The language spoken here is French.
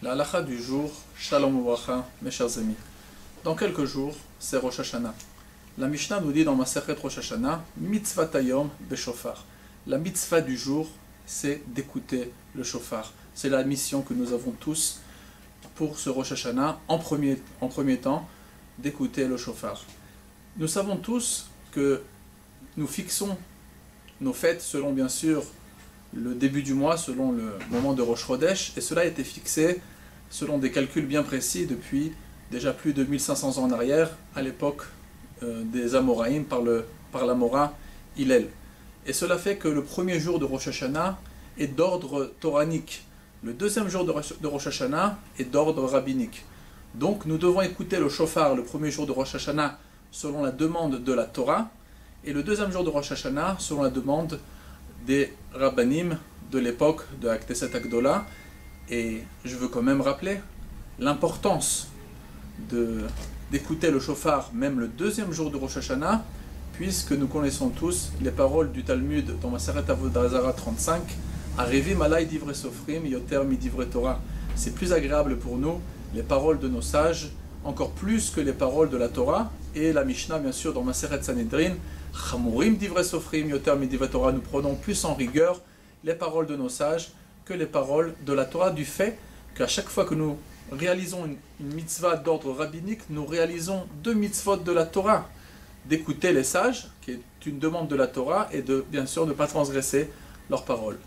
La halakha du jour, Shalom Uvracha, mes chers amis. Dans quelques jours, c'est Rosh Hashanah. La Mishnah nous dit dans Masechet Rosh Hashanah, Mitzvah Tayom Beshofar. La mitzvah du jour, c'est d'écouter le shofar. C'est la mission que nous avons tous pour ce Rosh Hashanah, en premier temps, d'écouter le shofar. Nous savons tous que nous fixons nos fêtes selon bien sûr le début du mois, selon le moment de Rosh Chodesh, et cela a été fixé selon des calculs bien précis depuis déjà plus de 1500 ans en arrière, à l'époque des Amoraïm, par l'Amora Hillel. Et cela fait que le premier jour de Rosh Hashanah est d'ordre toranique. Le deuxième jour de Rosh Hashanah est d'ordre rabbinique. Donc nous devons écouter le shofar le premier jour de Rosh Hashanah selon la demande de la Torah, et le deuxième jour de Rosh Hashanah selon la demande des rabbanim de l'époque de Hakneset Agdola. Et je veux quand même rappeler l'importance d'écouter le shofar même le deuxième jour de Rosh Hashanah, puisque nous connaissons tous les paroles du Talmud dans Masechet Avodah Zarah 35, Arivim alay divrei sofrim yoter mi divrei Torah. C'est plus agréable pour nous les paroles de nos sages, encore plus que les paroles de la Torah. Et la Mishnah, bien sûr, dans Masechet Sanhedrin, Chamurim divrei sofrim yoter mi divrei Torah. Nous prenons plus en rigueur les paroles de nos sages que les paroles de la Torah, du fait qu'à chaque fois que nous réalisons une mitzvah d'ordre rabbinique, nous réalisons deux mitzvot de la Torah, d'écouter les sages, qui est une demande de la Torah, et de, bien sûr, ne pas transgresser leurs paroles.